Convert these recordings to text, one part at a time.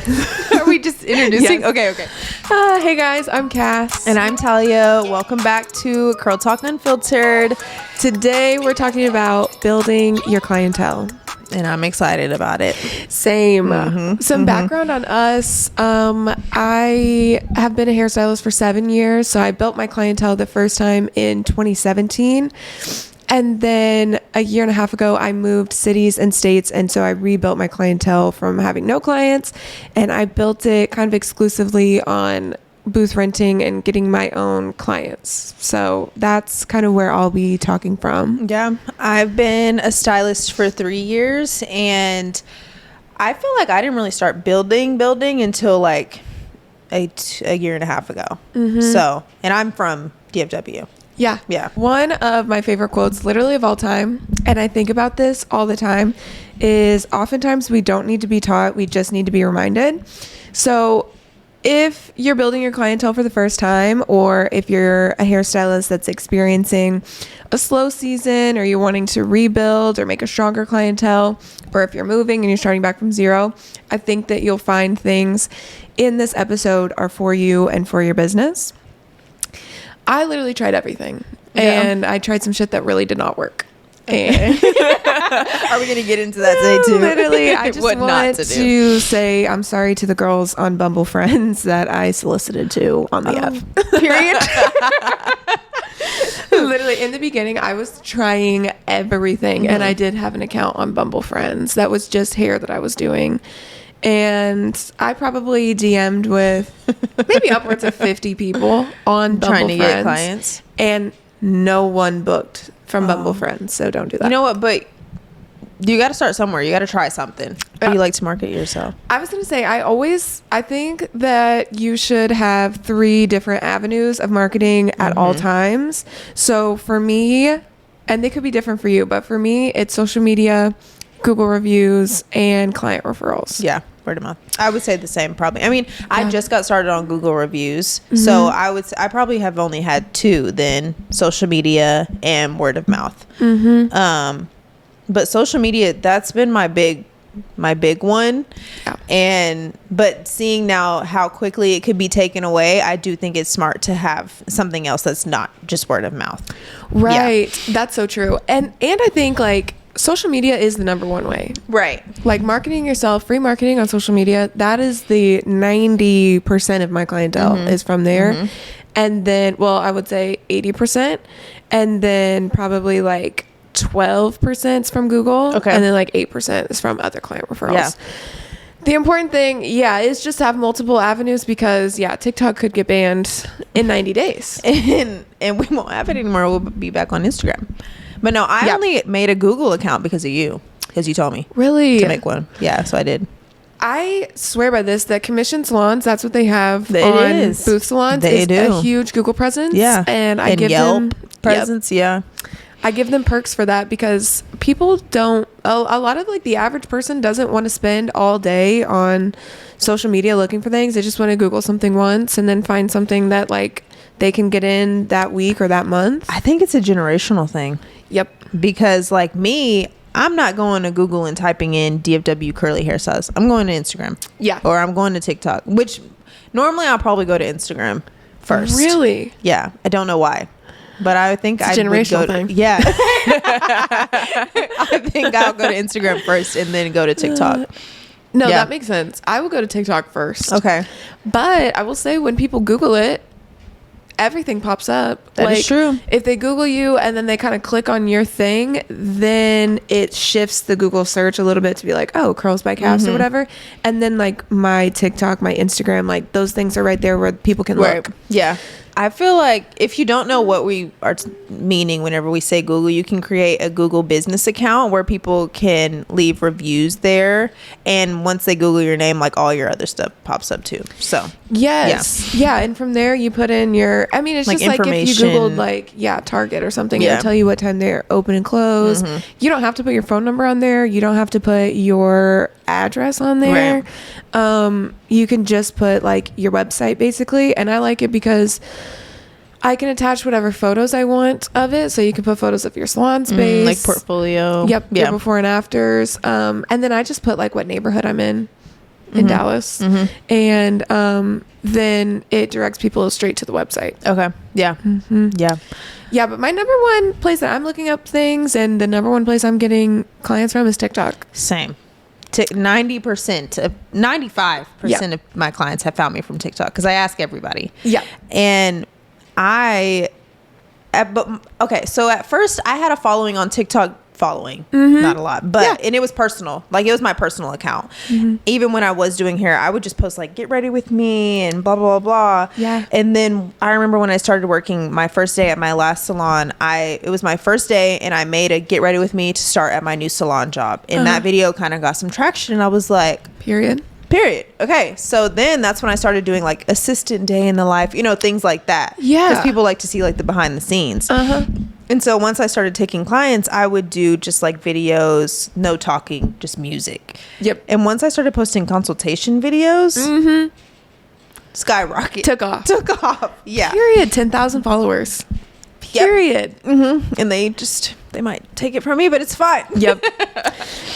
Are we just introducing? Yes. Okay. Hey guys, I'm Cass. And I'm Talia. Welcome back to Curl Talk Unfiltered. Today we're talking about building your clientele. And I'm excited about it. Same. Some background on us. I have been a hairstylist for 7 years. So I built my clientele the first time in 2017. And then a year and a half ago, I moved cities and states. And so I rebuilt my clientele from having no clients. And I built it kind of exclusively on booth renting and getting my own clients. So that's kind of where I'll be talking from. Yeah. I've been a stylist for 3 years. And I feel like I didn't really start building until like a year and a half ago. So, and I'm from DFW. Yeah. One of my favorite quotes literally of all time, and I think about this all the time, is oftentimes we don't need to be taught, we just need to be reminded. So if you're building your clientele for the first time, or if you're a hairstylist that's experiencing a slow season, or you're wanting to rebuild or make a stronger clientele, or if you're moving and you're starting back from zero, I think that you'll find things in this episode are for you and for your business. I literally tried everything, and I tried some shit that really did not work. And Are we going to get into that today too? Literally, I just What not want to do. to say I'm sorry to the girls on Bumble Friends that I solicited to on the app. Period. Literally, in the beginning, I was trying everything, and I did have an account on Bumble Friends that was just hair that I was doing. And I probably DM'd with maybe upwards of 50 people on Bumble Trying to Friends, get clients. and no one booked from Bumble Friends. So don't do that. You know what? But you got to start somewhere. You got to try something. How do you like to market yourself? I was going to say, I think that you should have 3 different avenues of marketing at all times. So for me, and they could be different for you, but for me, it's social media, Google reviews, and client referrals. Yeah. Word of mouth. I would say the same probably. I mean, I just got started on Google reviews. So I probably have only had 2 then, social media and word of mouth. But social media, that's been my big one. Yeah. But seeing now how quickly it could be taken away, I do think it's smart to have something else that's not just word of mouth. Right. Yeah. That's so true. And I think like social media is the number one way. Right. Like marketing yourself, free marketing on social media, that is the 90% of my clientele is from there. And then, well, I would say 80%. And then probably like 12% is from Google. Okay. And then like 8% is from other client referrals. Yeah. The important thing, is just have multiple avenues because, TikTok could get banned in 90 days. And we won't have it anymore. We'll be back on Instagram. But no, I only made a Google account because of you. Because you told me. Really? To make one. Yeah, so I did. I swear by this that commission salons, that's what they have It on is. booth salons. They is do. a huge Google presence. Yeah. And I give Yelp them presence. Yeah. I give them perks for that because people don't, a lot of like the average person doesn't want to spend all day on social media looking for things. They just want to Google something once and then find something that like they can get in that week or that month. I think it's a generational thing. Yep. Because like me, I'm not going to Google and typing in DFW curly hairstyles. I'm going to Instagram. Yeah. Or I'm going to TikTok, which normally I'll probably go to Instagram first. Really? Yeah. I don't know why. But I think it's a generational thing. Yeah. I think I'll go to Instagram first and then go to TikTok. No, that makes sense. I will go to TikTok first. Okay. But I will say when people Google it, everything pops up. That is true. If they Google you and then they kind of click on your thing, then it shifts the Google search a little bit to be like, oh, curls by Cass or whatever. And then like my TikTok, my Instagram, like those things are right there where people can look. Yeah. I feel like if you don't know what we are meaning whenever we say Google, you can create a Google business account where people can leave reviews there. And once they Google your name, like all your other stuff pops up too. So yes. Yeah. And from there you put in your, I mean, it's like just like if you Googled like, Target or something, it'll tell you what time they're open and close. You don't have to put your phone number on there. You don't have to put your address on there. Right. You can just put like your website basically. And I like it because I can attach whatever photos I want of it. So you can put photos of your salon space. Like portfolio. Yep. Your before and afters. And then I just put like what neighborhood I'm in. in Dallas. And then it directs people straight to the website. Okay. Yeah. Yeah. Yeah, but my number one place that I'm looking up things and the number one place I'm getting clients from is TikTok. Same. 95% of my clients have found me from TikTok because I ask everybody. Yeah. And so at first I had a following on TikTok, not a lot, but and it was personal, like it was my personal account. Even when I was doing hair, I would just post like get ready with me and blah blah blah blah. And then I remember when I started working my first day at my last salon, it was my first day and I made a get ready with me to start at my new salon job, and that video kind of got some traction and I was like period. Okay, so then that's when I started doing like assistant day in the life, things like that. Because people like to see like the behind the scenes. And so once I started taking clients, I would do just like videos, no talking, just music. Yep. And once I started posting consultation videos, skyrocket. Took off. Yeah. Period. 10,000 followers. Period. And they might take it from me, but it's fine. Yep.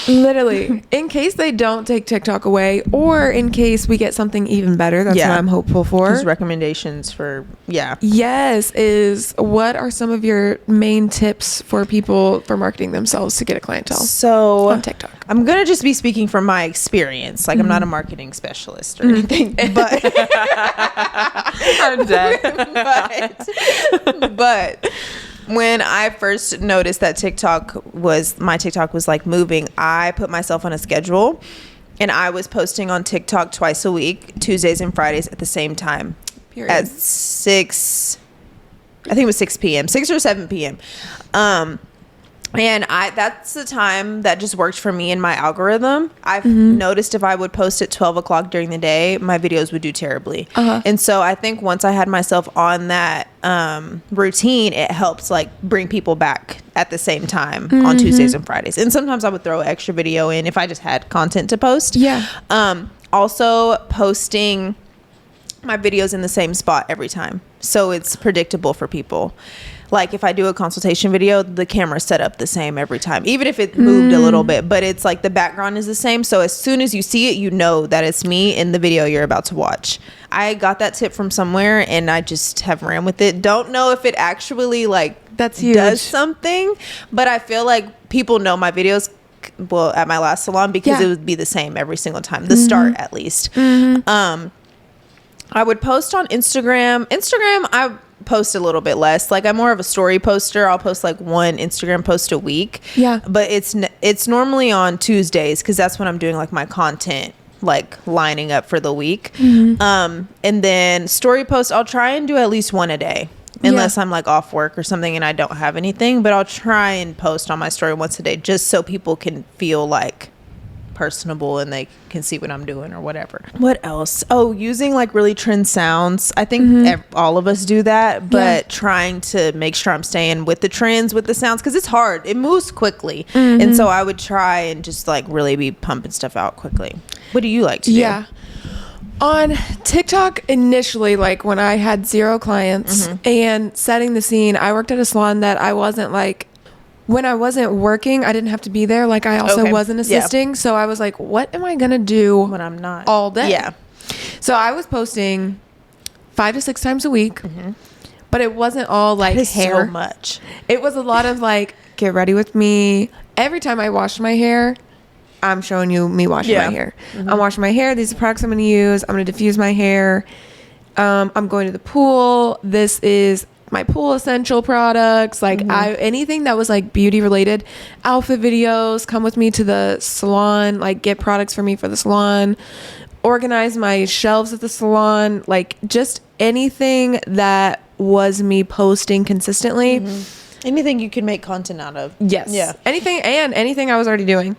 Literally. In case they don't take TikTok away, or in case we get something even better, that's what I'm hopeful for. Just recommendations for, Yes, is what are some of your main tips for people for marketing themselves to get a clientele? So on TikTok. I'm going to just be speaking from my experience. Like I'm not a marketing specialist or anything, but I'm dead. but when I first noticed that my TikTok was like moving, I put myself on a schedule and I was posting on TikTok twice a week, Tuesdays and Fridays at the same time. Period. At 6 p.m., 6 or 7 p.m. And that's the time that just worked for me and my algorithm. I've noticed if I would post at 12 o'clock during the day, my videos would do terribly. And so I think once I had myself on that routine, it helps like bring people back at the same time on Tuesdays and Fridays. And sometimes I would throw an extra video in if I just had content to post. Also posting my videos in the same spot every time, so it's predictable for people. Like if I do a consultation video, the camera's set up the same every time, even if it moved a little bit, but it's like the background is the same. So as soon as you see it, you know that it's me in the video you're about to watch. I got that tip from somewhere and I just have ran with it. Don't know if it actually that's huge. Does something, but I feel like people know my videos at my last salon because it would be the same every single time, the start at least. I would post on Instagram. I post a little bit less. Like I'm more of a story poster. I'll post like one Instagram post a week. But it's normally on Tuesdays because that's when I'm doing like my content, like lining up for the week. And then story post, I'll try and do at least one a day. Unless I'm like off work or something and I don't have anything, but I'll try and post on my story once a day just so people can feel like personable and they can see what I'm doing or whatever. What else? Oh, using like really trend sounds. I think all of us do that, but trying to make sure I'm staying with the trends, with the sounds, because it's hard. It moves quickly. And so I would try and just like really be pumping stuff out quickly. What do you like to do? On TikTok, initially, like when I had 0 clients and setting the scene, I worked at a salon that I wasn't like, when I wasn't working, I didn't have to be there. Like I also wasn't assisting. So I was like, what am I going to do when I'm not all day? So I was posting 5 to 6 times a week, but it wasn't all like hair. So much. It was a lot of like, get ready with me. Every time I washed my hair, I'm showing you me washing my hair. I'm washing my hair. These are products I'm going to use. I'm going to diffuse my hair. I'm going to the pool. This is my pool essential products, like anything that was like beauty related. Outfit videos, come with me to the salon, like get products for me for the salon, organize my shelves at the salon, like just anything that was me posting consistently. Anything you can make content out of. Anything I was already doing.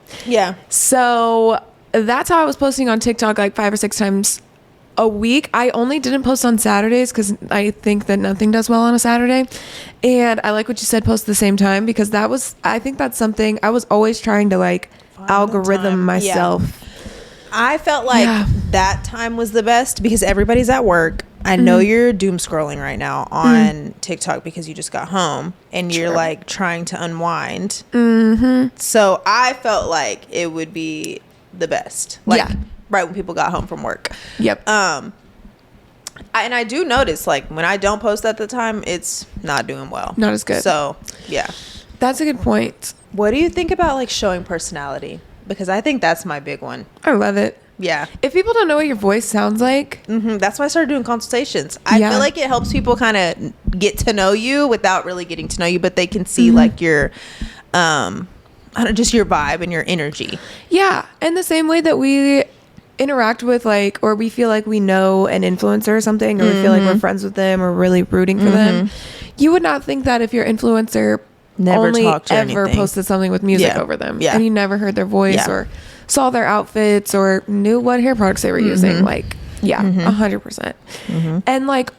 So that's how I was posting on TikTok like 5 or 6 times a week. I only didn't post on Saturdays because I think that nothing does well on a Saturday. And I like what you said, post at the same time, because I think that's something I was always trying to like algorithm myself. I felt like that time was the best because everybody's at work. I know you're doom scrolling right now on TikTok because you just got home and you're like trying to unwind. So I felt like it would be the best. Like right when people got home from work. Yep. And I do notice, like, when I don't post at the time, it's not doing well. Not as good. So, yeah. That's a good point. What do you think about, like, showing personality? Because I think that's my big one. I love it. Yeah. If people don't know what your voice sounds like. That's why I started doing consultations. I feel like it helps people kind of get to know you without really getting to know you, but they can see, like, your, just your vibe and your energy. Yeah. And the same way that we interact with, like, or we feel like we know an influencer or something, or we feel like we're friends with them or really rooting for them. You would not think that if your influencer Never only talked to ever anything. posted something with music over them, Yeah. and you never heard their voice or saw their outfits or knew what hair products they were using. Like, 100%. And like,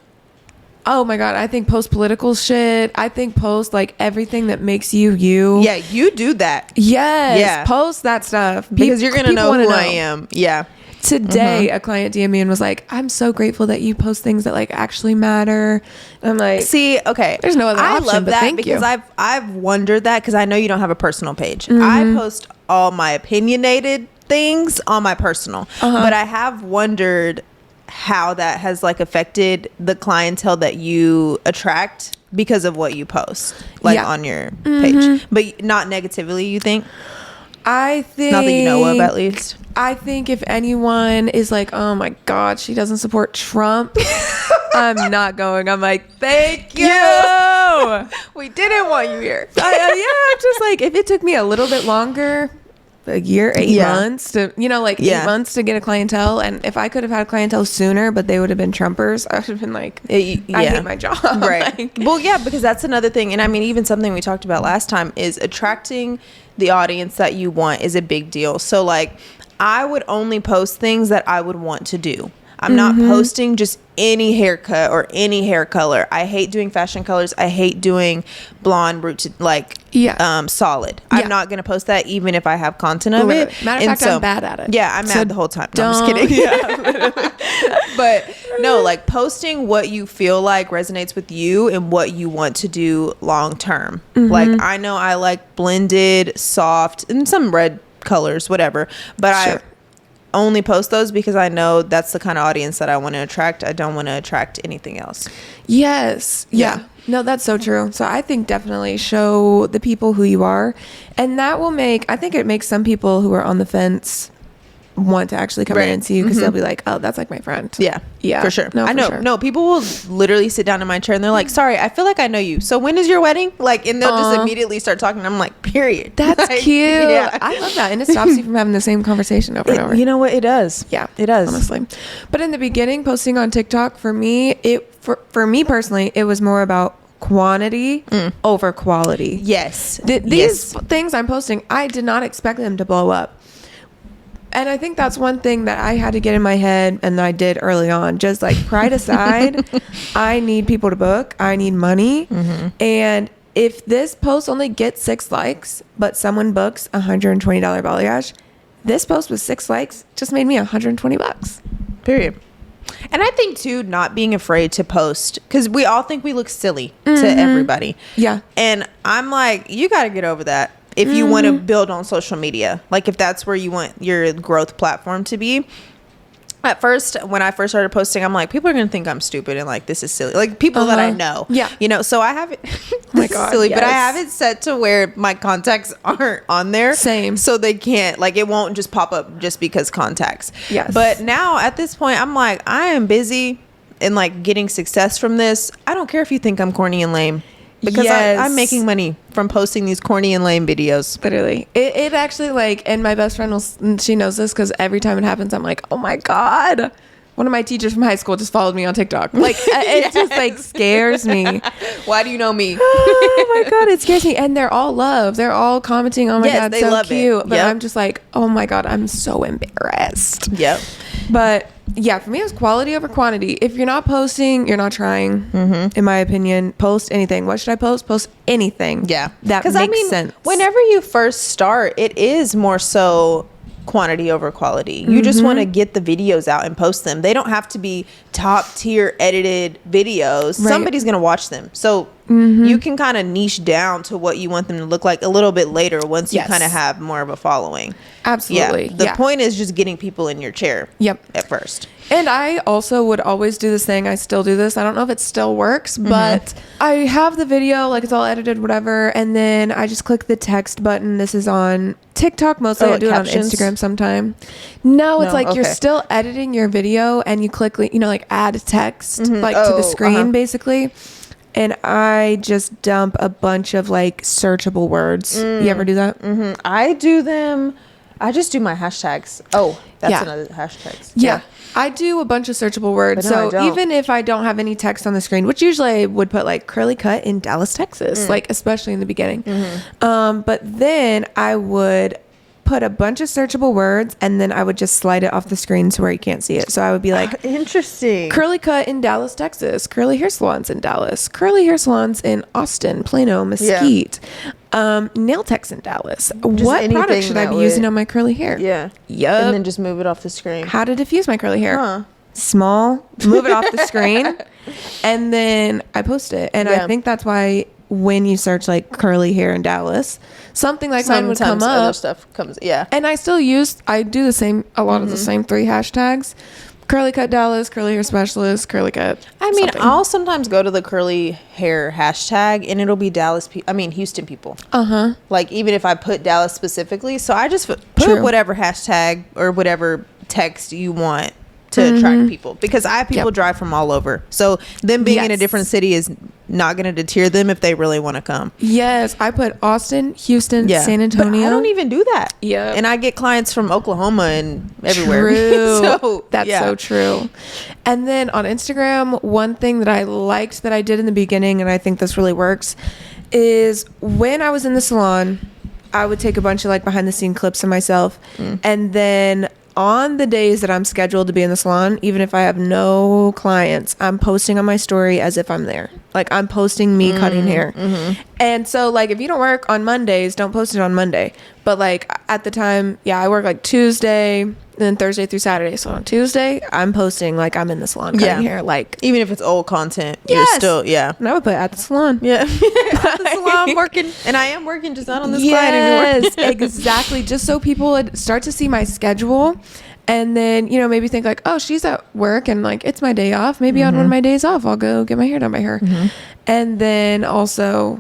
oh my God, I think post political shit. I think post like everything that makes you. Yeah, you do that. Yes. Yeah. Post that stuff. Because you're going to know who I am. Yeah. Today, a client DM'd me and was like, I'm so grateful that you post things that like actually matter. And I'm like, see, okay. There's no other option, I love but that thank because you. I've wondered that because I know you don't have a personal page. I post all my opinionated things on my personal, but I have wondered how that has like affected the clientele that you attract because of what you post like on your page, but not negatively, you think? I think, not that you know of, at least. I think if anyone is like, oh my God, she doesn't support Trump, I'm not going. I'm like, thank you. We didn't want you here. I'm just like, if it took me a little bit longer, a year, 8 months to, 8 months to get a clientele. And if I could have had a clientele sooner, but they would have been Trumpers, I would have been like, I hate my job. Right. Like, well, yeah, because that's another thing. And I mean, even something we talked about last time is attracting the audience that you want is a big deal. So like, I would only post things that I would want to do. I'm not posting just any haircut or any hair color. I hate doing fashion colors. I hate doing blonde root to like solid. I'm not gonna post that even if I have content of it. Matter of fact, I'm bad at it. Yeah, I'm mad the whole time. No, I'm just kidding. But no, like posting what you feel like resonates with you and what you want to do long term. Like I know I like blended, soft, and some red colors, whatever. But I only post those because I know that's the kind of audience that I want to attract. I don't want to attract anything else. Yes. Yeah. No, that's so true. So I think definitely show the people who you are. And that will I think it makes some people who are on the fence want to actually come in and see you because they'll be like, oh, that's like my friend. Yeah. Yeah. For sure. No, I know. sure. No, people will literally sit down in my chair and they're like, sorry, I feel like I know you. So when is your wedding? Like, and they'll just immediately start talking. I'm like, period. That's like, cute. Yeah. I love that. And it stops you from having the same conversation over and over. You know what? It does. Yeah. It does. Honestly. But in the beginning, posting on TikTok, for me, for me personally, it was more about quantity over quality. Yes. These things I'm posting, I did not expect them to blow up. And I think that's one thing that I had to get in my head, and I did early on. Just like pride aside, I need people to book. I need money. And if this post only gets 6 likes, but someone books $120 balayage, this post with 6 likes just made me $120. Period. And I think too, not being afraid to post, because we all think we look silly to everybody. Yeah. And I'm like, you got to get over that. If you want to build on social media, like if that's where you want your growth platform to be. At first, when I first started posting, I'm like, people are going to think I'm stupid and like, this is silly. Like people that I know. Yeah. So I have it. Oh my God, silly, yes. but I have it set to where my contacts aren't on there. Same. So they can't, like, it won't just pop up just because contacts. Yes. But now at this point, I'm like, I am busy and like getting success from this. I don't care if you think I'm corny and lame. Because I'm making money from posting these corny and lame videos. Literally. It actually like, and my best friend she knows this because every time it happens, I'm like, oh my God. One of my teachers from high school just followed me on TikTok. Like it just like scares me. Why do you know me? Oh my God, it scares me. And they're all love. They're all commenting, oh my God, they so love cute. it. But I'm just like, oh my God, I'm so embarrassed. Yep. But yeah, for me, it was quality over quantity. If you're not posting, you're not trying, in my opinion. Post anything. What should I post? Post anything. Yeah. That makes sense. Whenever you first start, it is more so quantity over quality. You just want to get the videos out and post them. They don't have to be top tier edited videos. Right. Somebody's going to watch them. So you can kind of niche down to what you want them to look like a little bit later once you kind of have more of a following. Absolutely. Yeah. The point is just getting people in your chair. Yep. At first. And I also would always do this thing. I still do this. I don't know if it still works, but I have the video, like it's all edited, whatever. And then I just click the text button. This is on TikTok mostly. I do captions? it on Instagram sometime. No, it's like you're still editing your video and you click, like add text to the screen basically. And I just dump a bunch of like searchable words. You ever do that? I do them. I just do my hashtags. Oh, that's another hashtags. Yeah. I do a bunch of searchable words. No, so even if I don't have any text on the screen, which usually I would put like curly cut in Dallas, Texas, like especially in the beginning. But then I would put a bunch of searchable words and then I would just slide it off the screen to where you can't see it. So I would be like, interesting. Curly cut in Dallas, Texas. Curly hair salons in Dallas. Curly hair salons in Austin, Plano, Mesquite. Nail techs in Dallas. What product should I be using on my curly hair? Yeah. Yup. And then just move it off the screen. How to diffuse my curly hair. Small. Move it off the screen. And then I post it. And I think that's why when you search like curly hair in Dallas, something like mine would come up. Other stuff comes. Yeah. And I do the same, a lot of the same 3 hashtags. Curly cut Dallas, curly hair specialist, curly cut. I mean, I'll sometimes go to the curly hair hashtag and it'll be Houston people. Like even if I put Dallas specifically, so I just put whatever hashtag or whatever text you want to attract people, because I have people drive from all over. So them being in a different city is not going to deter them if they really want to come. Yes, I put Austin, Houston, San Antonio. But I don't even do that. Yeah. And I get clients from Oklahoma and everywhere. True. So, that's so true. And then on Instagram, one thing that I liked that I did in the beginning, and I think this really works, is when I was in the salon, I would take a bunch of like behind the scene clips of myself, and then on the days that I'm scheduled to be in the salon, even if I have no clients, I'm posting on my story as if I'm there. Like I'm posting me cutting hair. And so like if you don't work on Mondays, don't post it on Monday. But like at the time, I work like Tuesday, then Thursday through Saturday. So on Tuesday, I'm posting like I'm in the salon cutting hair. Like even if it's old content, you're still And I would put at the salon. Yeah. At the salon working. And I am working, just not on this client anymore. Yes, exactly. Just so people would start to see my schedule. And then, maybe think like, oh, she's at work and like, it's my day off. Maybe on one of my days off, I'll go get my hair done by her. And then also,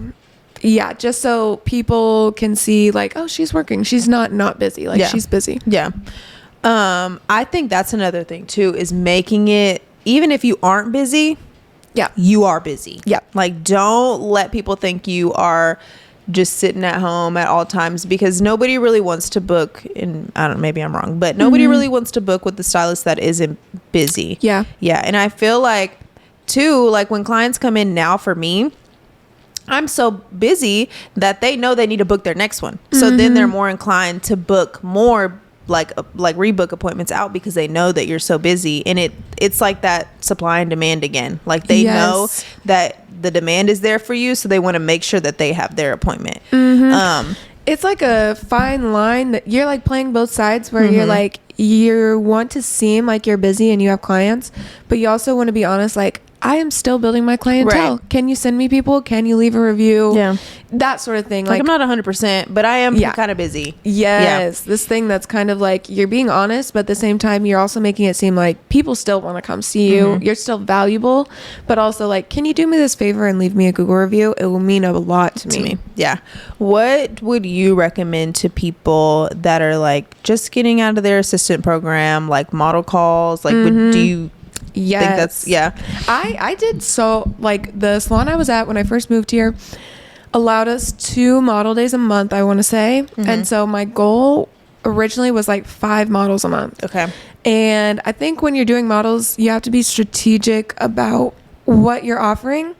just so people can see like, oh, she's working. She's not busy. Like she's busy. Yeah. I think that's another thing too, is making it, even if you aren't busy, you are busy. Yeah. Like don't let people think you are just sitting at home at all times, because nobody really wants to book, and I don't know, maybe I'm wrong, but nobody really wants to book with the stylist that isn't busy. Yeah. And I feel like too, like when clients come in now for me, I'm so busy that they know they need to book their next one. So then they're more inclined to book more like rebook appointments out, because they know that you're so busy. And it's like that supply and demand again. Like they know that the demand is there for you, so they want to make sure that they have their appointment. It's like a fine line that you're like playing both sides, where you're like, you want to seem like you're busy and you have clients, but you also want to be honest, like I am still building my clientele. Right. Can you send me people? Can you leave a review? Yeah. That sort of thing. Like I'm not 100%, but I am kind of busy. Yes. This thing that's kind of like you're being honest, but at the same time, you're also making it seem like people still want to come see you. You're still valuable, but also like, can you do me this favor and leave me a Google review? It will mean a lot to me. Yeah. What would you recommend to people that are like just getting out of their assistant program, like model calls? Like, do you think that's, I did. So like the salon I was at when I first moved here allowed us 2 model days a month, I want to say. And so my goal originally was like 5 models a month. Okay. And I think when you're doing models, you have to be strategic about what you're offering.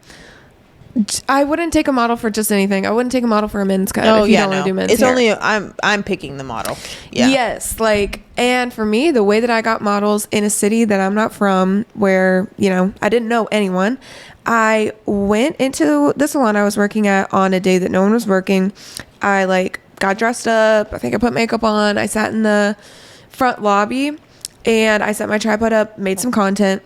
I wouldn't take a model for just anything. I wouldn't take a model for a men's cut if you don't want to do men's it's hair. only I'm picking the model. Yes, like, and for me, the way that I got models in a city that I'm not from, where I didn't know anyone, I went into the salon I was working at on a day that no one was working. I like got dressed up. I think I put makeup on. I sat in the front lobby and I set my tripod up, made some content,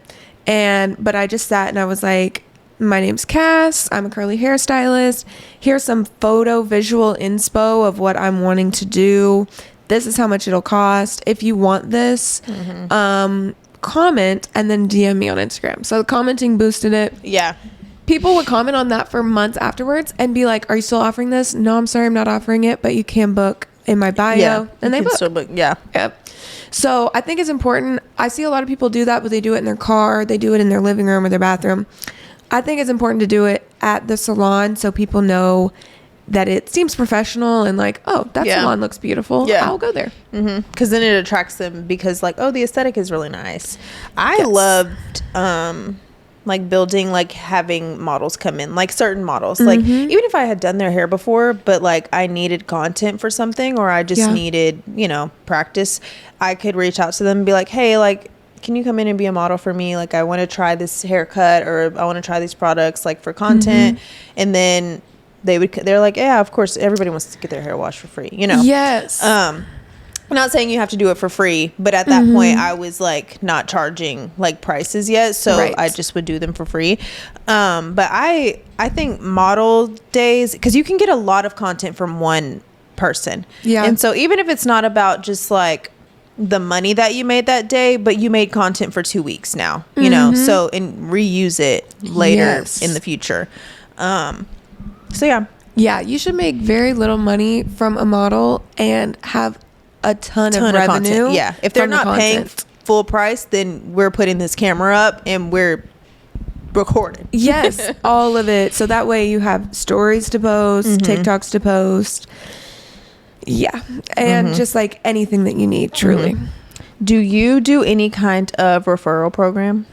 but I just sat and I was like, my name's Cass. I'm a curly hairstylist. Here's some photo visual inspo of what I'm wanting to do. This is how much it'll cost. If you want this, comment and then DM me on Instagram. So commenting boosted it. Yeah. People would comment on that for months afterwards and be like, are you still offering this? No, I'm sorry, I'm not offering it, but you can book in my bio. Yeah. And they book. Still book. Yeah. Yep. So I think it's important. I see a lot of people do that, but they do it in their car. They do it in their living room or their bathroom. I think it's important to do it at the salon so people know that it seems professional and like, oh, that salon looks beautiful. Yeah. I'll go there. Because then it attracts them because like, oh, the aesthetic is really nice. I loved like building, like having models come in, like certain models. Like even if I had done their hair before, but like I needed content for something or I just needed, you know, practice, I could reach out to them and be like, hey, like, can you come in and be a model for me? Like, I want to try this haircut or I want to try these products like for content. And then they're like, yeah, of course, everybody wants to get their hair washed for free, you know? Yes. I'm not saying you have to do it for free, but at that point I was like not charging like prices yet. So I just would do them for free. But I think model days, cause you can get a lot of content from one person. Yeah. And so even if it's not about just like the money that you made that day, but you made content for 2 weeks now, you know, so, and reuse it later in the future. So yeah, you should make very little money from a model and have a ton of revenue. Content. Yeah, if they're not paying full price, then we're putting this camera up and we're recording. Yes, all of it. So that way you have stories to post, TikToks to post. Yeah, and just like anything that you need, truly. Do you do any kind of referral program?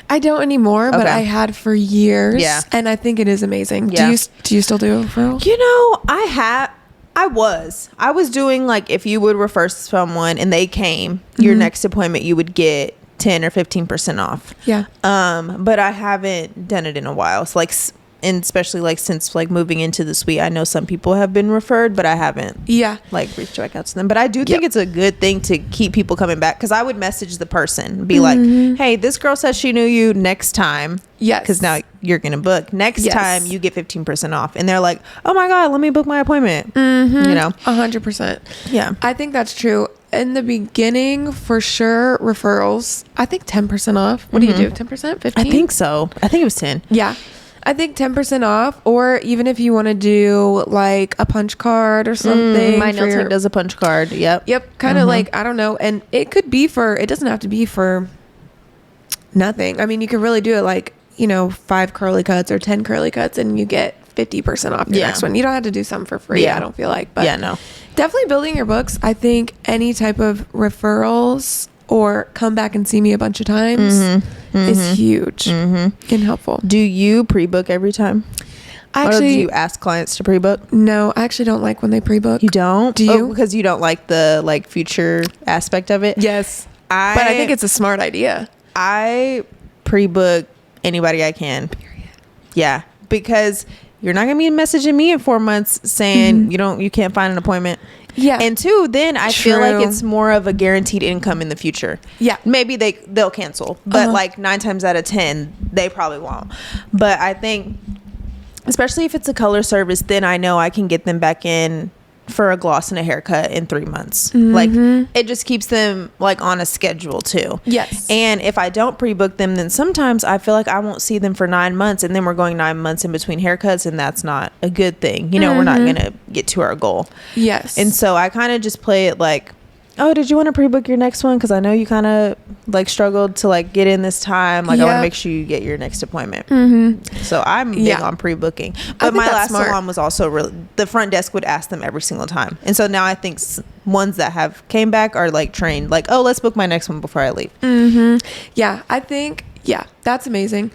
I don't anymore, but I had for years. Yeah. And I think it is amazing. Yeah. Do you still do a referral? You know, I was doing like if you would refer someone and they came, your next appointment you would get 10 or 15% off. Yeah. But I haven't done it in a while. So like, and especially like since like moving into the suite, I know some people have been referred, but I haven't like reached back out to them. But I do think it's a good thing to keep people coming back, because I would message the person, be like, hey, this girl says she knew you, next time. Yes. Because now you're going to book. Next time you get 15% off. And they're like, oh my God, let me book my appointment. You know? 100%. Yeah. I think that's true. In the beginning, for sure, referrals, I think 10% off. What do you do? 10%? 15%? I think so. I think it was 10. Yeah. I think 10% off, or even if you want to do like a punch card or something. My nail tech does a punch card. Yep. Kind of like, I don't know. And it could be it doesn't have to be for nothing. I mean, you could really do it like, you know, 5 curly cuts or 10 curly cuts and you get 50% off your next one. You don't have to do something for free. I don't feel like, but no. Definitely building your books. I think any type of referrals or come back and see me a bunch of times is huge and helpful. Do you pre-book every time? Or do you ask clients to pre-book? No, I actually don't like when they pre-book. You don't? Do you? Because you don't like the like future aspect of it? Yes. But I think it's a smart idea. I pre-book anybody I can. Period. Yeah. Because you're not going to be messaging me in 4 months saying you can't find an appointment. Yeah. And 2, then I feel like it's more of a guaranteed income in the future. Yeah. Maybe they'll cancel, but like 9 times out of 10, they probably won't. But I think, especially if it's a color service, then I know I can get them back in for a gloss and a haircut in 3 months. Like it just keeps them like on a schedule too. Yes. And if I don't pre-book them, then sometimes I feel like I won't see them for 9 months, and then we're going 9 months in between haircuts, and that's not a good thing. You know, we're not going to get to our goal. Yes. And so I kind of just play it like, oh, did you want to pre-book your next one? Because I know you kind of like struggled to like get in this time. Like I want to make sure you get your next appointment. So I'm big on pre-booking. But my last salon was also really, the front desk would ask them every single time. And so now I think ones that have came back are like trained, like, oh, let's book my next one before I leave. Yeah, I think, that's amazing.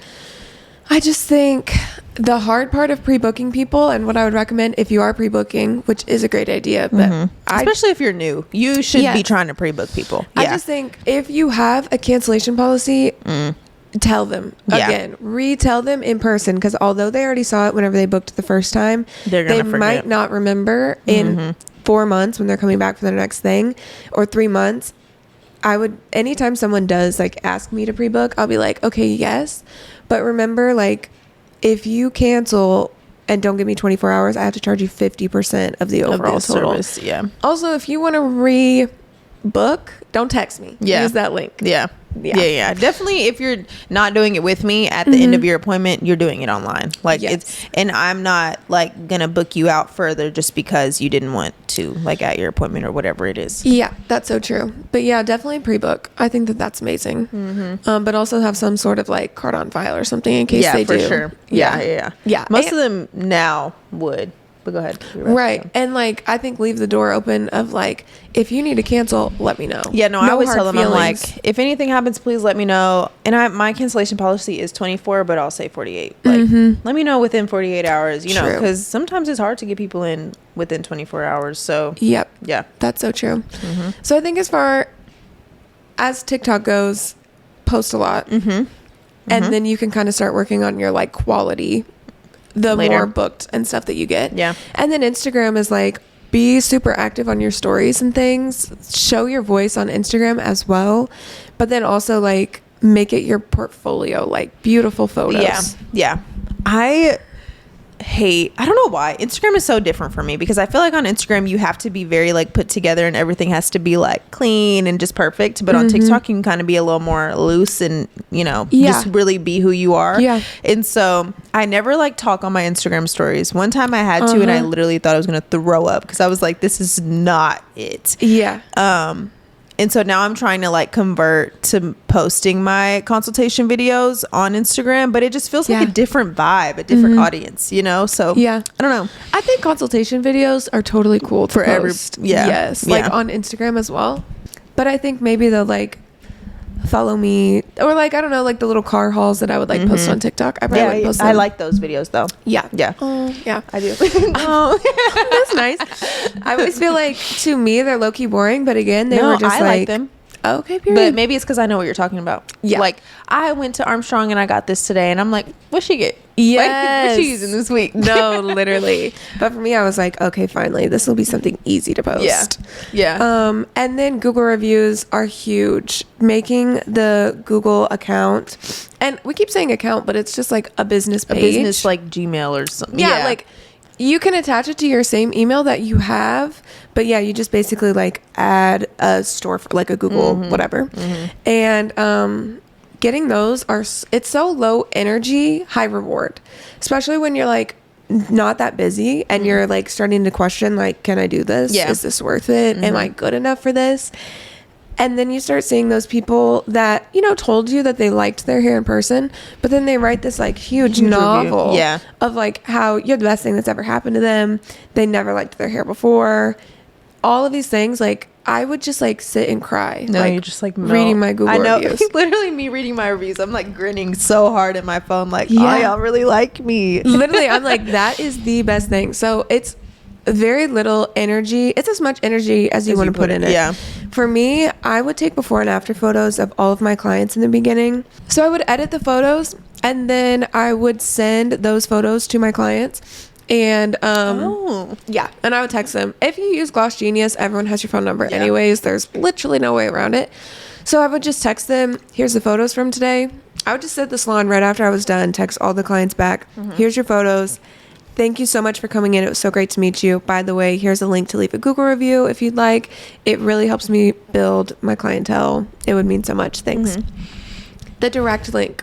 I just think the hard part of pre-booking people, and what I would recommend if you are pre-booking, which is a great idea, but especially if you're new, you should be trying to pre-book people. I just think if you have a cancellation policy, tell them again, retell them in person, because although they already saw it whenever they booked the first time, they might not remember in 4 months when they're coming back for their next thing, or 3 months. I would, anytime someone does like ask me to pre-book, I'll be like, okay, yes, but remember, like, if you cancel and don't give me 24 hours, I have to charge you 50% of the overall total. Service, yeah. Also, if you want to rebook, don't text me. Yeah. Use that link. Yeah. Definitely, if you're not doing it with me at the end of your appointment, you're doing it online. Like, it's, and I'm not like gonna book you out further just because you didn't want to, like, at your appointment or whatever it is. Yeah, that's so true. But yeah, definitely pre-book. I think that that's amazing. But also have some sort of like card on file or something in case they do. Yeah, for sure. Yeah. Most of them now would. But go ahead. Right. And like, I think leave the door open of like, if you need to cancel, let me know. Yeah, no, I always tell them, I'm like, if anything happens, please let me know. And my cancellation policy is 24, but I'll say 48. Like, let me know within 48 hours, you know, because sometimes it's hard to get people in within 24 hours. So, yep. Yeah. That's so true. So I think as far as TikTok goes, post a lot. And then you can kind of start working on your like quality the more booked and stuff that you get. Yeah. And then Instagram is like, be super active on your stories and things. Show your voice on Instagram as well. But then also like make it your portfolio, like beautiful photos. Yeah. I don't know why Instagram is so different for me, because I feel like on Instagram you have to be very like put together and everything has to be like clean and just perfect, but on TikTok you can kind of be a little more loose and, you know, just really be who you are. And so I never like talk on my Instagram stories. One time I had to and I literally thought I was gonna throw up because I was like, this is not it. And so now I'm trying to like convert to posting my consultation videos on Instagram, but it just feels like a different vibe, a different audience, you know? So I don't know. I think consultation videos are totally cool to post. Like on Instagram as well. But I think maybe they'll like follow me, or like, I don't know, like the little car hauls that I would like post on TikTok. I probably would post them. I like those videos though. Yeah. I do. That's nice. I always feel like, to me, they're low-key boring, but again, they were just I like them. Okay, period. But maybe it's because I know what you're talking about. Yeah. Like, I went to Armstrong and I got this today, and I'm like, what'd she get? Yes. Like, what's she using this week? No, literally. But for me, I was like, okay, finally, this will be something easy to post. Yeah. And then Google reviews are huge. Making the Google account, and we keep saying account, but it's just like a business page. A business like Gmail or something. Yeah, like you can attach it to your same email that you have, but yeah, you just basically like add a store for like a Google whatever. And getting those it's so low energy, high reward, especially when you're like not that busy and you're like starting to question like, can I do this? Is this worth it? Am I good enough for this? And then you start seeing those people that, you know, told you that they liked their hair in person, but then they write this like huge novel of like how you're the best thing that's ever happened to them. They never liked their hair before. All of these things, like I would just like sit and cry. No, like, you're just like reading my Google reviews. Literally me reading my reviews. I'm like grinning so hard at my phone like, oh, y'all really like me. Literally, I'm like, that is the best thing. So it's very little energy. It's as much energy as you want to put in it. Yeah. For me, I would take before and after photos of all of my clients in the beginning. So I would edit the photos and then I would send those photos to my clients. And yeah, and I would text them. If you use Gloss Genius, everyone has your phone number anyways. There's literally no way around it. So I would just text them, here's the photos from today. I would just sit at the salon right after I was done, text all the clients back. Here's your photos. Thank you so much for coming in. It was so great to meet you. By the way, here's a link to leave a Google review if you'd like. It really helps me build my clientele. It would mean so much. Thanks. The direct link.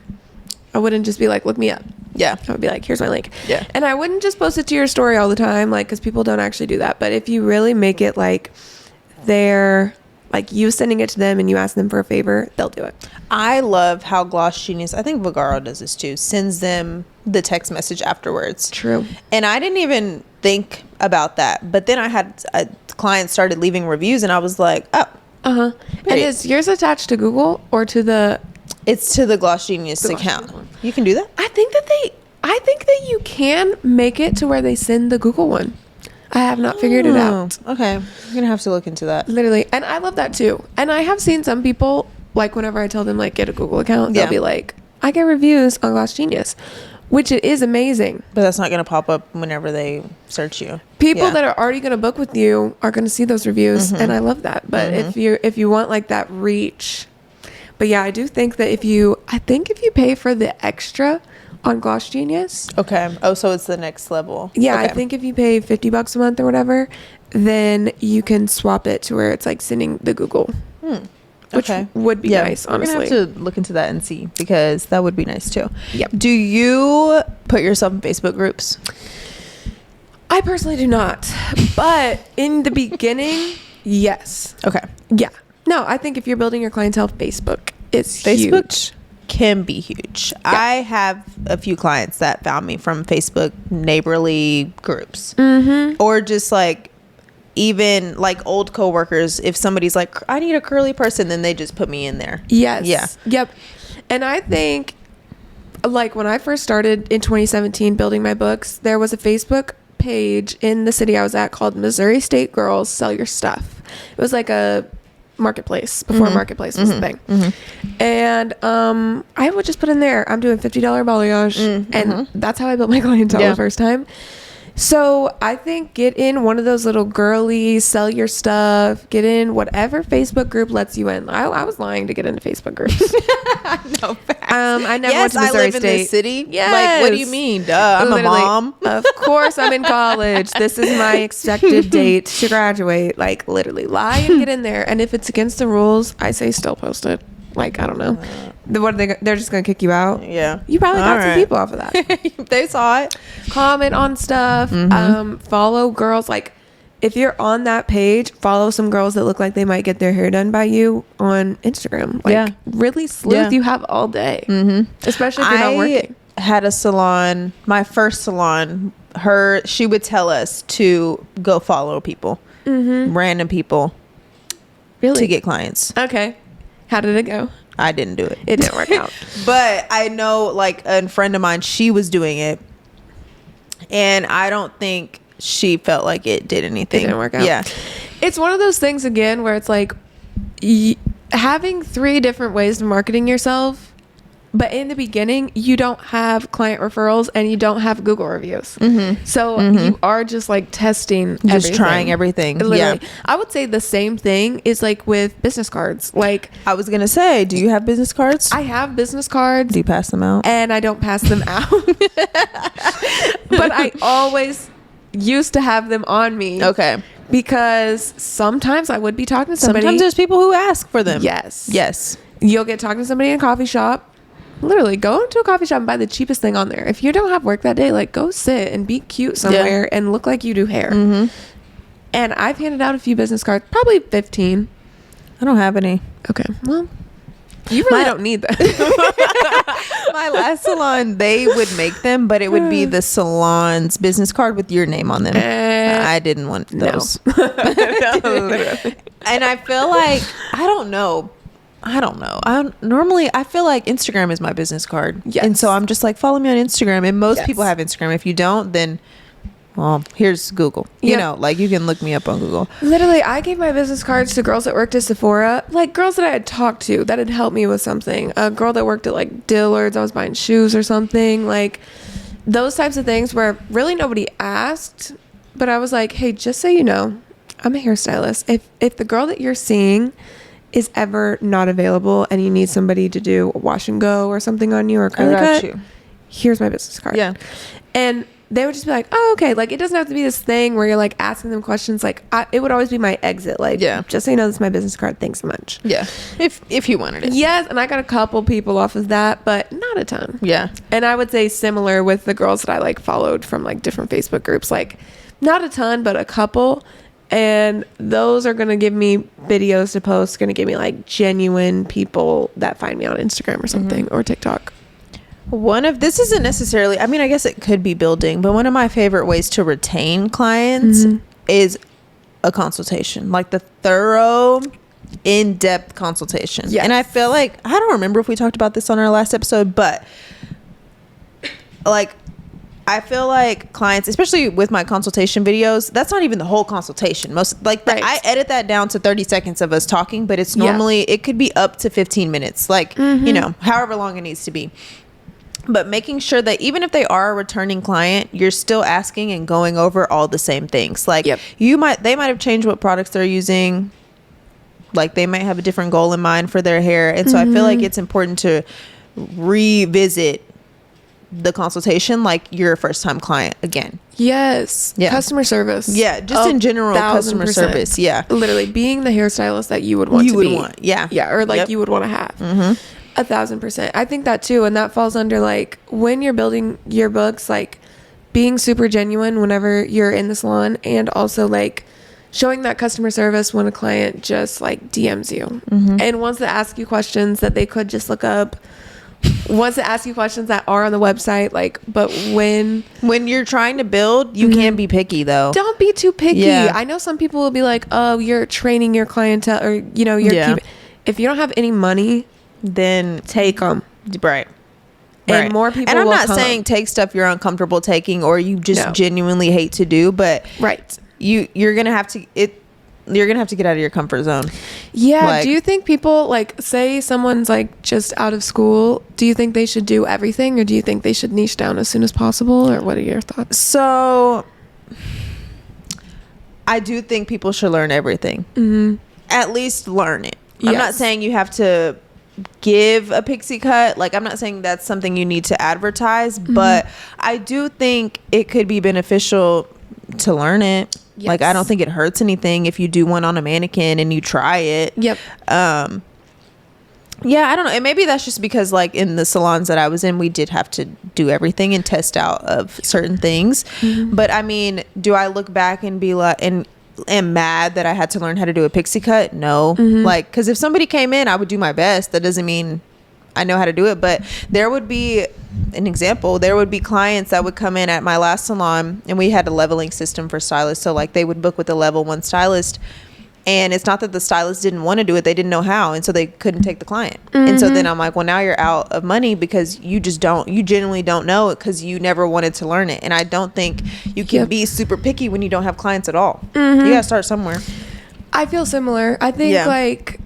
I wouldn't just be like, look me up. Yeah. I would be like, here's my link. Yeah. And I wouldn't just post it to your story all the time, like, because people don't actually do that. But if you really make it like they're like you sending it to them and you ask them for a favor, they'll do it. I love how Gloss Genius, I think Vagaro does this too, sends them the text message afterwards. True. And I didn't even think about that. But then I had a client started leaving reviews and I was like, oh. And is yours attached to Google or to the... It's to the Gloss Genius account. You can do that? I think that you can make it to where they send the Google one. I have not figured it out. Okay. I'm going to have to look into that. Literally. And I love that too. And I have seen some people, like whenever I tell them like get a Google account, they'll be like, I get reviews on Gloss Genius, which it is amazing. But that's not going to pop up whenever they search you. People that are already going to book with you are going to see those reviews. And I love that. But if you want like that reach... But yeah, I do think that if you pay for the extra on Gloss Genius. Okay. Oh, so it's the next level. Yeah, okay. I think if you pay $50 a month or whatever, then you can swap it to where it's like sending the Google. Which would be nice, honestly. We're gonna have to look into that and see, because that would be nice too. Yep. Do you put yourself in Facebook groups? I personally do not, but in the beginning, yes. Okay. Yeah. No, I think if you're building your clientele, Facebook is huge. Can be huge. Yeah. I have a few clients that found me from Facebook neighborly groups, or just like even like old coworkers. If somebody's like, I need a curly person, then they just put me in there. Yes. Yeah. Yep. And I think, like, when I first started in 2017 building my books, there was a Facebook page in the city I was at called Missouri State Girls Sell Your Stuff. It was like a marketplace before marketplace was a thing. And I would just put in there, I'm doing $50 balayage, and that's how I built my clientele the first time. So I think get in one of those little girly sell your stuff, get in whatever Facebook group lets you in. I was lying to get into Facebook groups. No facts. I never went to Missouri I live State. in this city. Yes. Like, what do you mean? Duh, I'm Literally, a mom. Of course I'm in college. This is my expected date to graduate. Like, literally lie and get in there. And if it's against the rules, I say still post it. Like, I don't know. What are they're just gonna kick you out? Yeah. You probably got some people off of that. They saw it. Comment on stuff. Follow girls. Like, if you're on that page, follow some girls that look like they might get their hair done by you on Instagram. Like, really sleuth you have all day. Especially if you're not working. I had a salon, my first salon, she would tell us to go follow people, random people, to get clients. Okay. How did it go? I didn't do it. It didn't work out. But I know, like, a friend of mine, she was doing it, and I don't think she felt like it did anything. It didn't work out. Yeah. It's one of those things, again, where it's like having 3 different ways of marketing yourself, but in the beginning, you don't have client referrals and you don't have Google reviews. So you are just like testing just trying everything. Literally. Yeah. I would say the same thing is like with business cards. Like, I was going to say, do you have business cards? I have business cards. Do you pass them out? And I don't pass them out. But I always used to have them on me. Okay. Because sometimes I would be talking to somebody. Sometimes there's people who ask for them. Yes. Yes. You'll get talking to somebody in a coffee shop. Literally, go into a coffee shop and buy the cheapest thing on there. If you don't have work that day, like, go sit and be cute somewhere and look like you do hair. And I've handed out a few business cards, probably 15. I don't have any. Okay. Well, you really don't need that. My last salon, they would make them, but it would be the salon's business card with your name on them. I didn't want those. No, literally. And I feel like, I don't know. I feel like Instagram is my business card. Yes. And so I'm just like, follow me on Instagram. And most people have Instagram. If you don't, then, well, here's Google. You know, like, you can look me up on Google. Literally, I gave my business cards to girls that worked at Sephora, like girls that I had talked to that had helped me with something. A girl that worked at like Dillard's, I was buying shoes or something. Like, those types of things where really nobody asked, but I was like, hey, just so you know, I'm a hairstylist. If the girl that you're seeing is ever not available and you need somebody to do a wash and go or something on you or a curly cut, here's my business card. Yeah. And they would just be like, oh, okay. Like, it doesn't have to be this thing where you're like asking them questions. Like, it would always be my exit. Like, just so you know, this is my business card. Thanks so much. Yeah. If you wanted it. Yes. And I got a couple people off of that, but not a ton. Yeah. And I would say similar with the girls that I like followed from like different Facebook groups, like not a ton, but a couple. And those are going to give me videos to post, going to give me like genuine people that find me on Instagram or something or TikTok. This isn't necessarily, I mean, I guess it could be building, but one of my favorite ways to retain clients is a consultation, like the thorough, in-depth consultation. Yes. And I feel like, I don't remember if we talked about this on our last episode, but like, I feel like clients, especially with my consultation videos, that's not even the whole consultation. I edit that down to 30 seconds of us talking, but it's normally, it could be up to 15 minutes, like, you know, however long it needs to be. But making sure that even if they are a returning client, you're still asking and going over all the same things. Like, they might have changed what products they're using. Like, they might have a different goal in mind for their hair. And so I feel like it's important to revisit the consultation like you're a first time client again. Yes. Yeah. Customer service. Yeah, just in general, customer 1000%. service. Yeah. Literally being the hairstylist that you would want to be. Yeah. Yeah, or like Yep. you would want to have. 1,000%. I think that too, and that falls under like when you're building your books, like being super genuine whenever you're in the salon, and also like showing that customer service when a client just like DMs you and wants to ask you questions that they could just look up, wants to ask you questions that are on the website, like, but when you're trying to build, you can't be picky though. don't be too picky. Yeah. I know some people will be like, oh, you're training your clientele, or you know, if you don't have any money, then take them. Right. And more people And I'm will not come. saying take stuff you're uncomfortable taking or you just No. genuinely hate to do, but Right. you're gonna have to get out of your comfort zone. Yeah. Like- Do you think people, like, say someone's like just out of school, do you think they should do everything, or do you think they should niche down as soon as possible, or what are your thoughts? So I do think people should learn everything. At least learn it. I'm not Yes. saying you have to give a pixie cut. Like, I'm not saying that's something you need to advertise, but I do think it could be beneficial to learn it. Like, I Yes. don't think it hurts anything if you do one on a mannequin and you try it. Yep. Yeah, I don't know. And maybe that's just because, like, in the salons that I was in, we did have to do everything and test out of certain things. But I mean, do I look back and be like, and am mad that I had to learn how to do a pixie cut? No. Like, because if somebody came in, I would do my best. That doesn't mean I know how to do it. But there would be an example. There would be clients that would come in at my last salon, and we had a leveling system for stylists. So, like, they would book with a level 1 stylist. And it's not that the stylist didn't want to do it, they didn't know how, and so they couldn't take the client. And so then I'm like, well, now you're out of money because you genuinely don't know it because you never wanted to learn it. And I don't think you can be super picky when you don't have clients at all. You gotta start somewhere. I feel similar. I think Yeah. like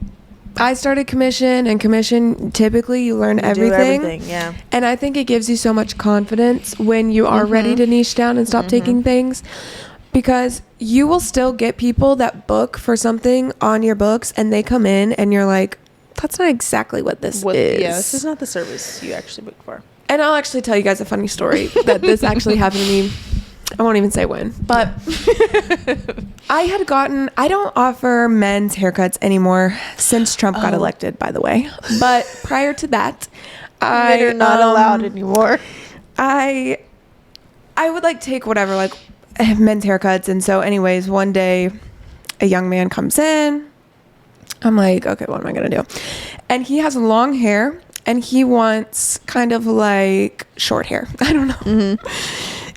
I started commission, and commission typically you learn Do everything. yeah. And I think it gives you so much confidence when you are ready to niche down and stop taking things, because you will still get people that book for something on your books and they come in and you're like, that's not exactly what this is. Yeah, this is not the service you actually booked for. And I'll actually tell you guys a funny story that this actually happened to me. I won't even say when, but I don't offer men's haircuts anymore since Trump got elected, by the way. But prior to that, Men are not allowed anymore. I would like take whatever, like men's haircuts. And so anyways, one day a young man comes in. I'm like, okay, what am I going to do? And he has long hair and he wants kind of like short hair. I don't know.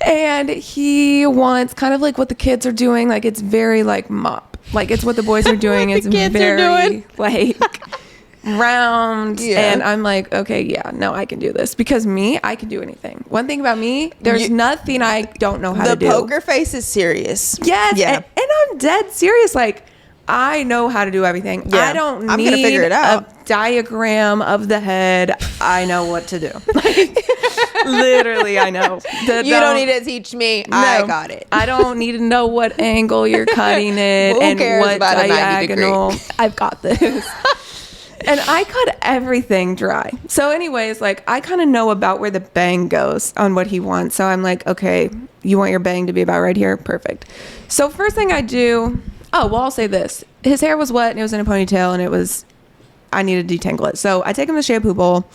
And he wants kind of like what the kids are doing. Like, it's very like mop. Like, it's what the boys are doing. It's very like round. And I'm like, okay, yeah, no, I can do this, because I can do anything. One thing about me, there's nothing I don't know how to do. The poker face is serious. Yes. Yeah. And I'm dead serious. Like, I know how to do everything. Yeah. I don't I'm need gonna figure it out. a diagram of the head. I know what to do. Like, literally, I know. You don't need to teach me. I got it. I don't need to know what angle you're cutting it. Who and cares what about a 90 degree? diagonal. I've got this. And I cut everything dry. So anyways, like, I kind of know about where the bang goes on what he wants. So I'm like, okay, you want your bang to be about right here? Perfect. So first thing I do, I'll say this. His hair was wet and it was in a ponytail, and I needed to detangle it. So I take him to the shampoo bowl.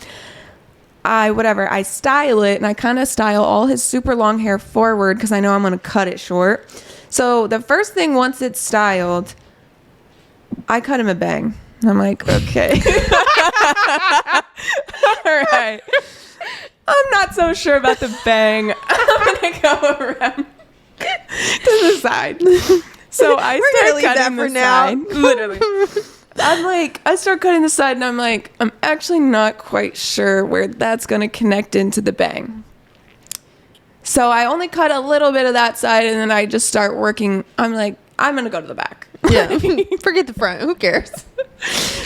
I style it, and I kind of style all his super long hair forward because I know I'm going to cut it short. So the first thing, once it's styled, I cut him a bang. I'm like, okay. All right. I'm not so sure about the bang. I'm going to go around to the side. So I start cutting the side. Literally. I start cutting the side, and I'm like, I'm actually not quite sure where that's going to connect into the bang. So I only cut a little bit of that side, and then I just start working. I'm like, I'm going to go to the back. Yeah. Forget the front. Who cares?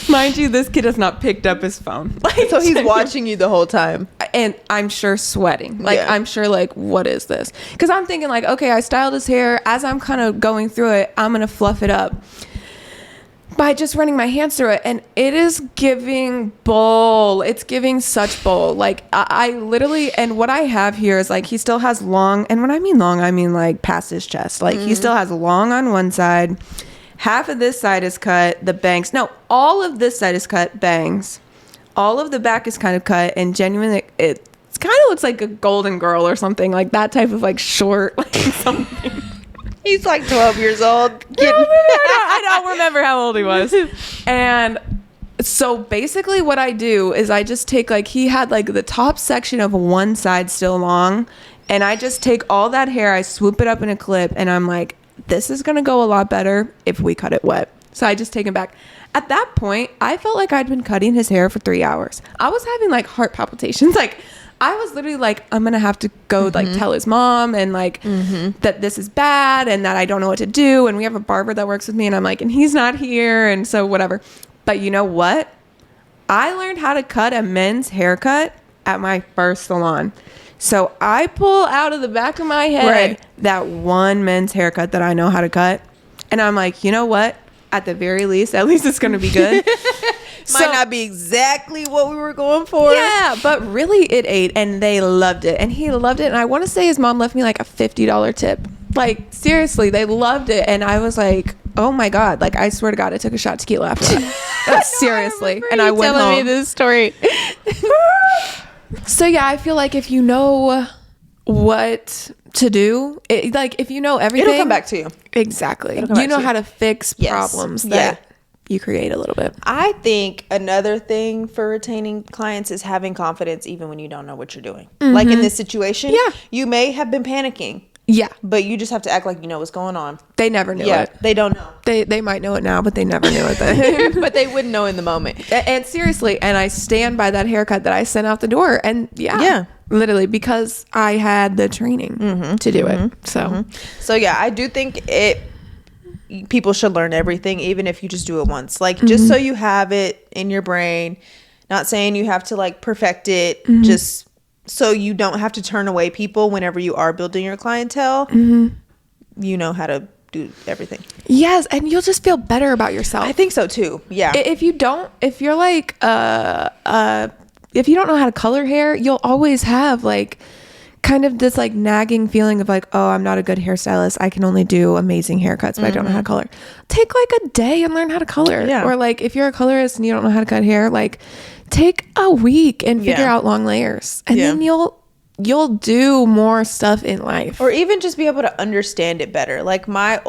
Mind you, this kid has not picked up his phone. So he's watching you the whole time. And I'm sure sweating. Like, Yeah. I'm sure, like, what is this? Because I'm thinking, like, okay, I styled his hair. As I'm kind of going through it, I'm going to fluff it up. by just running my hands through it, and it is giving bowl. It's giving such bowl. Like I literally, and what I have here is like he still has long, and when I mean long, I mean like past his chest. Like he still has long on one side. Half of this side is cut. The bangs. No, all of this side is cut. Bangs. All of the back is kind of cut, and genuinely, it kind of looks like a Golden Girl or something, like that type of like short, like something. He's like 12 years old. I don't remember how old he was. And so basically what I do is I just take like, he had like the top section of one side still long, and I just take all that hair, I swoop it up in a clip, and I'm like, this is going to go a lot better if we cut it wet. So I just take him back. At that point, I felt like I'd been cutting his hair for 3 hours. I was having like heart palpitations. Like I was literally like, I'm going to have to go like tell his mom and like that this is bad and that I don't know what to do. And we have a barber that works with me, and I'm like, and he's not here. And so whatever. But you know what? I learned how to cut a men's haircut at my first salon. So I pull out of the back of my head that one men's haircut that I know how to cut. And I'm like, you know what? At the very least, at least it's going to be good. Might not be exactly what we were going for. Yeah, but really it ate, and they loved it. And he loved it. And I want to say his mom left me like a $50 tip. Like, seriously, they loved it. And I was like, oh my God. Like, I swear to God, I took a shot of tequila after that. Seriously. And I went home. Me this story. So yeah, I feel like if you know what to do, like if you know everything, it'll come back to you. Exactly. You know how to fix problems that you create a little bit. I think another thing for retaining clients is having confidence even when you don't know what you're doing. Like in this situation, you may have been panicking. Yeah. But you just have to act like you know what's going on. They never knew it. They don't know. They might know it now, but they never knew it then. But they wouldn't know in the moment. And seriously, and I stand by that haircut that I sent out the door. And literally because I had the training to do it. So yeah, I do think people should learn everything, even if you just do it once. Like just so you have it in your brain. Not saying you have to like perfect it. Just so you don't have to turn away people whenever you are building your clientele. You know how to do everything. Yes, and you'll just feel better about yourself. I think so too. Yeah. If you're like if you don't know how to color hair, you'll always have like kind of this like nagging feeling of like, oh, I'm not a good hairstylist. I can only do amazing haircuts, but I don't know how to color. Take like a day and learn how to color. Yeah. Or like if you're a colorist and you don't know how to cut hair, like take a week and figure out long layers, and then you'll do more stuff in life, or even just be able to understand it better. Like my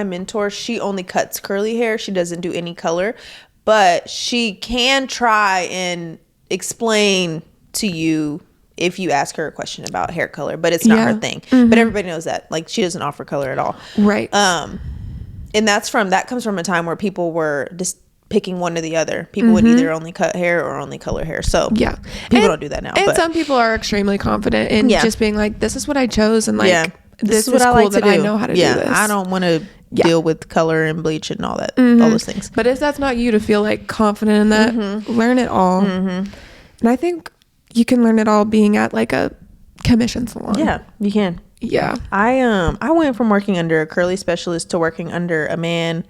mentor, she only cuts curly hair. She doesn't do any color, but she can try and explain to you if you ask her a question about hair color, but it's not her thing. But everybody knows that, like, she doesn't offer color at all. Right. And that comes from a time where people were just picking one or the other. People would either only cut hair or only color hair. So people don't do that now. And some people are extremely confident in just being like, this is what I chose, and like this is what I like to do. I know how to do this. I don't want to deal with color and bleach and all that, all those things. But if that's not you to feel like confident in that, learn it all. And I think you can learn it all being at like a commission salon. Yeah, you can. Yeah. I went from working under a curly specialist to working under a man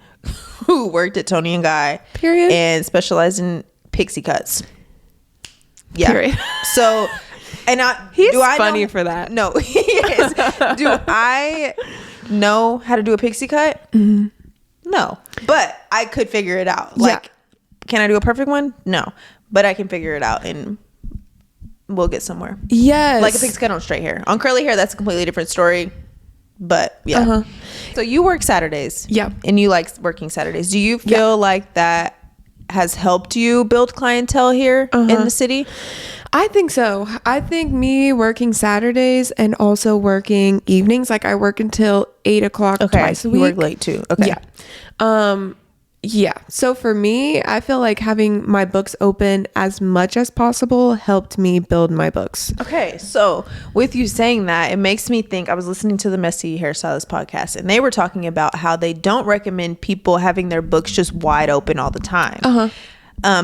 who worked at Tony and Guy. Period. And specialized in pixie cuts. Yeah. Period. So, and he's funny for that. No, he is. Do I know how to do a pixie cut? No, but I could figure it out. Like, can I do a perfect one? No, but I can figure it out and we'll get somewhere. Yes. Like a pixie cut on straight hair. On curly hair, that's a completely different story. But yeah. So you work Saturdays. Yeah. And you like working Saturdays. Do you feel like that has helped you build clientele here in the city? I think so. I think me working Saturdays and also working evenings, like I work until 8 o'clock twice a week. You work late too. Okay. Yeah. Yeah. So for me, I feel like having my books open as much as possible helped me build my books. Okay. So with you saying that, it makes me think, I was listening to the Messy Hairstylist podcast, and they were talking about how they don't recommend people having their books just wide open all the time.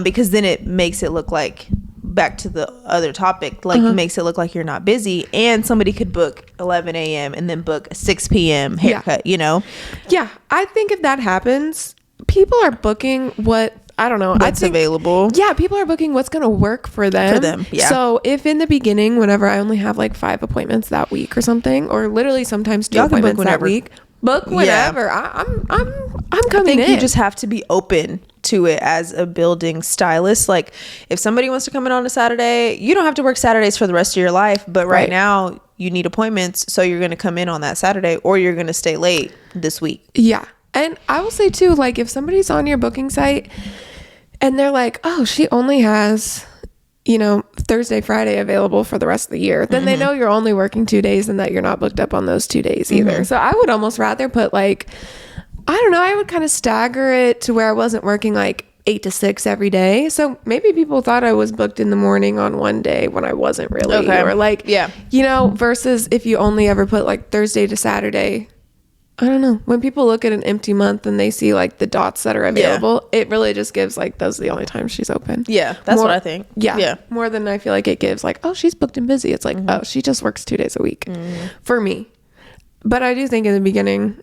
Because then it makes it look like, back to the other topic, like it makes it look like you're not busy, and somebody could book 11 a.m. and then book a 6 p.m. haircut, you know? Yeah. I think if that happens, people are booking what, I don't know. What's available. Yeah, people are booking what's going to work for them. Yeah. So if in the beginning, whenever I only have like 5 appointments that week or something, or literally sometimes 2 appointments that week, book whenever. Yeah. I'm coming in. I think you just have to be open to it as a building stylist. Like if somebody wants to come in on a Saturday, you don't have to work Saturdays for the rest of your life. But right now you need appointments. So you're going to come in on that Saturday or you're going to stay late this week. Yeah. And I will say too, like if somebody's on your booking site and they're like, oh, she only has, you know, Thursday, Friday available for the rest of the year, then they know you're only working 2 days and that you're not booked up on those 2 days either. So I would almost rather put like, I don't know, I would kind of stagger it to where I wasn't working like 8 to 6 every day. So maybe people thought I was booked in the morning on one day when I wasn't really. Okay. Or like, you know, versus if you only ever put like Thursday to Saturday. I don't know. When people look at an empty month and they see like the dots that are available, it really just gives like those are the only times she's open. Yeah, that's what I think. Yeah. More than I feel like it gives like, oh, she's booked and busy. It's like, oh, she just works 2 days a week for me. But I do think in the beginning,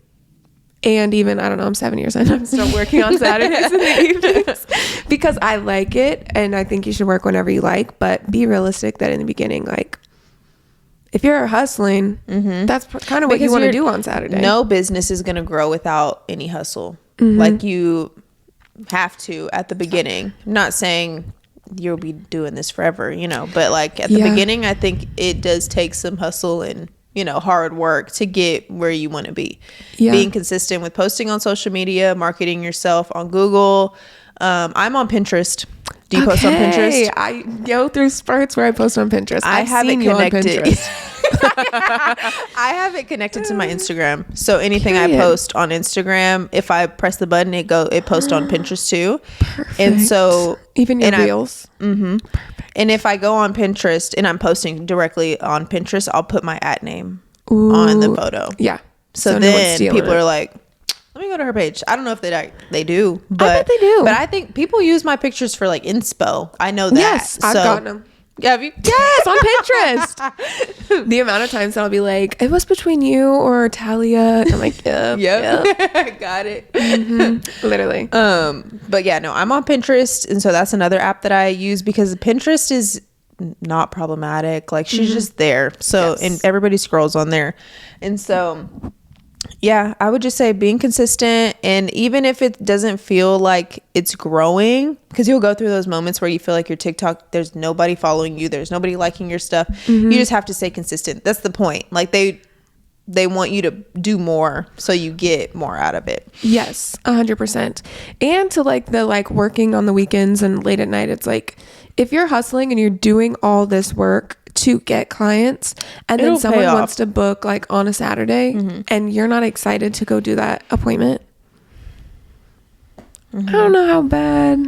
and even, I don't know, I'm 7 years in, I'm still working on Saturdays in the evenings because I like it and I think you should work whenever you like, but be realistic that in the beginning, like, if you're hustling, that's kind of what you want to do on Saturday. No business is going to grow without any hustle. Like you have to at the beginning. I'm not saying you'll be doing this forever, you know, but like at the beginning, I think it does take some hustle and, you know, hard work to get where you want to be. Being consistent with posting on social media, marketing yourself on Google. I'm on Pinterest. Do you post on Pinterest? I go through spurts where I post on Pinterest. I have it connected. I have it connected to my Instagram. So anything I post on Instagram, if I press the button, it posts on Pinterest too. Perfect. And so even your reels. And if I go on Pinterest and I'm posting directly on Pinterest, I'll put my @ name on the photo. Yeah. So then people are like, let me go to her page. I don't know if they do, but I bet they do. But I think people use my pictures for like inspo. I know that. Yes, I've gotten them. Yeah, have you? Yes, on Pinterest. The amount of times I'll be like, it was between you or Talia. I'm like, yep. Got it. Literally. But yeah, no, I'm on Pinterest, and so that's another app that I use because Pinterest is not problematic. Like she's just there. So and everybody scrolls on there, and so. Yeah, I would just say being consistent, and even if it doesn't feel like it's growing, because you'll go through those moments where you feel like your TikTok, there's nobody following you, there's nobody liking your stuff. You just have to stay consistent. That's the point. Like they want you to do more so you get more out of it. Yes, 100%. And to like the like working on the weekends and late at night, it's like if you're hustling and you're doing all this work to get clients and then someone wants to book like on a Saturday and you're not excited to go do that appointment, I don't know how bad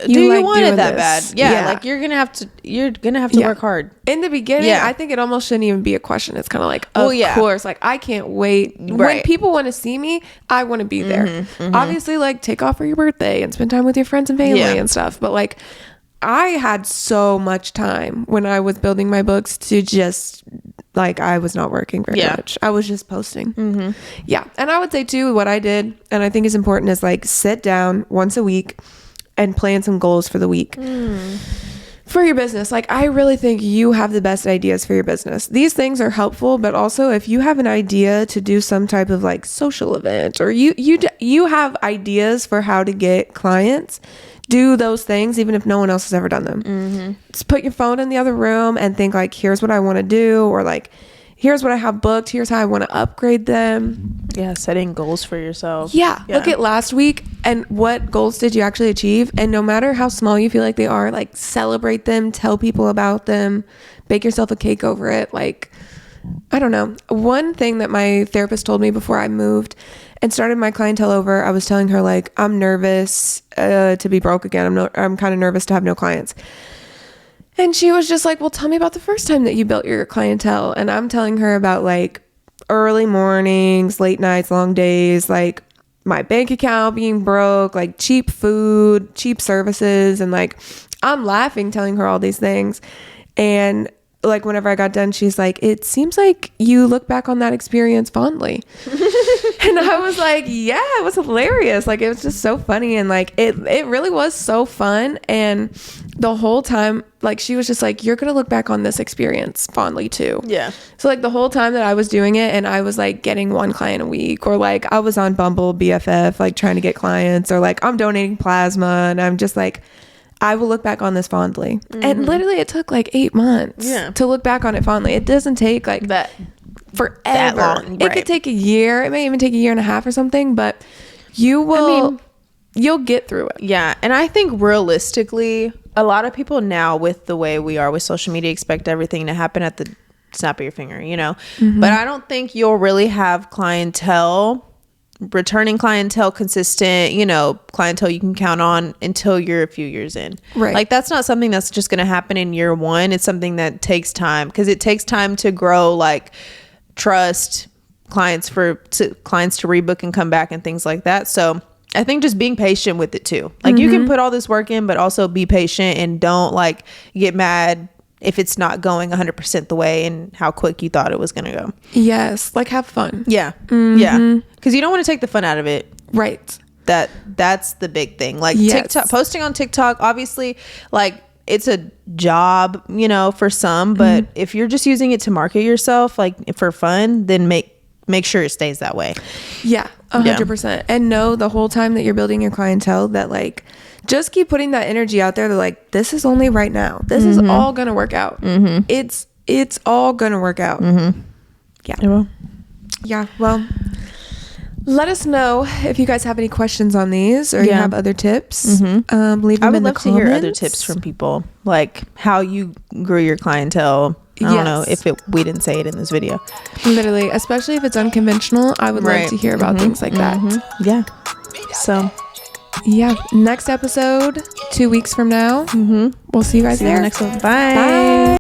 you want it that bad. Yeah, like you're gonna have to work hard in the beginning. I think it almost shouldn't even be a question. It's kind of like, of course, like I can't wait. When people want to see me, I want to be there. Obviously, like take off for your birthday and spend time with your friends and family and stuff, but like I had so much time when I was building my books to just like I was not working very much. I was just posting. Yeah. And I would say too, what I did, and I think is important, is like sit down once a week and plan some goals for the week for your business. Like I really think you have the best ideas for your business. These things are helpful, but also if you have an idea to do some type of like social event, or you have ideas for how to get clients, do those things even if no one else has ever done them. Just put your phone in the other room and think like, here's what I want to do, or like, here's what I have booked, here's how I want to upgrade them. Yeah, setting goals for yourself. Yeah. Look at last week and what goals did you actually achieve, and no matter how small you feel like they are, like celebrate them, tell people about them, bake yourself a cake over it. Like, I don't know. One thing that my therapist told me before I moved and started my clientele over, I was telling her like, I'm nervous to be broke again. I'm kind of nervous to have no clients. And she was just like, well, tell me about the first time that you built your clientele. And I'm telling her about like early mornings, late nights, long days, like my bank account being broke, like cheap food, cheap services. And like, I'm laughing telling her all these things. And like whenever I got done, she's like, it seems like you look back on that experience fondly. And I was like, yeah, it was hilarious. Like, it was just so funny. And like, it really was so fun. And the whole time, like, she was just like, you're going to look back on this experience fondly too. Yeah. So like the whole time that I was doing it and I was like getting one client a week, or like I was on Bumble BFF, like trying to get clients, or like I'm donating plasma, and I'm just like, I will look back on this fondly. And literally it took like 8 months to look back on it fondly. It doesn't take like that forever. that long, It could take a year. It may even take a year and a half or something, but you will, you'll get through it. Yeah. And I think realistically, a lot of people now, with the way we are with social media, expect everything to happen at the snap of your finger, you know. But I don't think you'll really have clientele, returning clientele, consistent, you know, clientele you can count on until you're a few years in. Right. Like, that's not something that's just going to happen in year one. It's something that takes time, because it takes time to grow, like, trust, clients to rebook and come back and things like that. So I think just being patient with it too. Like, you can put all this work in, but also be patient, and don't like get mad if it's not going 100% the way and how quick you thought it was going to go. Yes. Like, have fun. Yeah. Yeah. Because you don't want to take the fun out of it. Right. That's the big thing. Like, Yes. TikTok, posting on TikTok, obviously, like, it's a job, you know, for some, but if you're just using it to market yourself, like, for fun, then make sure it stays that way. Yeah, 100%. And know the whole time that you're building your clientele that, like, just keep putting that energy out there. That, like, this is only right now. This is all gonna work out. It's all gonna work out. Yeah. It will. Yeah. Well, let us know if you guys have any questions on these, or you have other tips. Leave them I in would the love to hear other comments. tips from people, like how you grew your clientele. I don't know if we didn't say it in this video. Literally, especially if it's unconventional, I would love to hear about things like that. Yeah. So yeah, next episode 2 weeks from now. We'll see you guys see you there. in the next one. Bye.